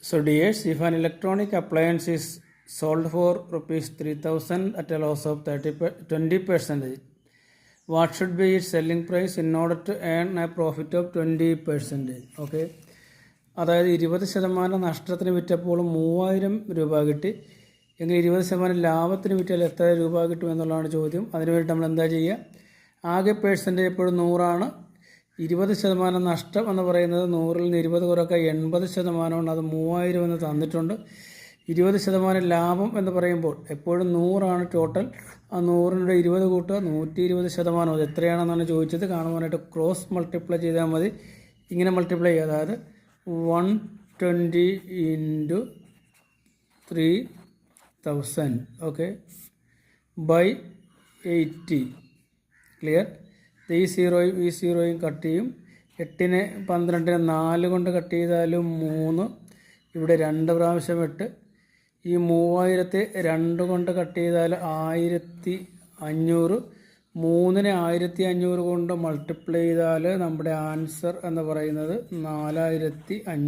So dears, if an electronic appliance is sold for rupees 3000 at a loss of 20%, what should be its selling price in order to earn a profit of 20%? Okay. അതായത് 20% നഷ്ടത്തിന് വിറ്റപ്പോൾ 3000 രൂപ കിട്ടി എങ്കിൽ 20% ലാഭത്തിന് വിറ്റാൽ എത്ര രൂപ കിട്ടും എന്നുള്ളതാണ് ചോദ്യം. അതിനുവേണ്ടി നമ്മൾ എന്താ ചെയ്യുക? ആകെ പേഴ്സൻറ്റേജ് എപ്പോഴും 100ആണ്. 20% നഷ്ടം എന്ന് പറയുന്നത് 100ൽ നിന്ന് 20 കുറയ്ക്കുക 80%, അത് 3000 എന്ന് തന്നിട്ടുണ്ട്. 20% ലാഭം എന്ന് പറയുമ്പോൾ എപ്പോഴും 100ആണ് ടോട്ടൽ. ആ 100ൻ്റെ 20 കൂട്ടുക 120%. അത് എത്രയാണെന്നാണ് ചോദിച്ചത്. കാണുവാനായിട്ട് ക്രോസ് മൾട്ടിപ്ലൈ ചെയ്താൽ മതി. ഇങ്ങനെ മൾട്ടിപ്ലൈ ചെയ്യുക, അതായത് 120 × 3000 ഓക്കെ ബൈ 80. ക്ലിയർ? ഈ സീറോയും കട്ട് ചെയ്യും. 8നെ 12നെ 4 കൊണ്ട് കട്ട് ചെയ്താലും 3, ഇവിടെ 2 പ്രാവശ്യം 8. ഈ 3000ത്തെ 2 കൊണ്ട് കട്ട് ചെയ്താൽ 1500. 3നെ 1500 കൊണ്ട് മൾട്ടിപ്ലൈ ചെയ്താൽ നമ്മുടെ ആൻസർ എന്ന് പറയുന്നത് 4500.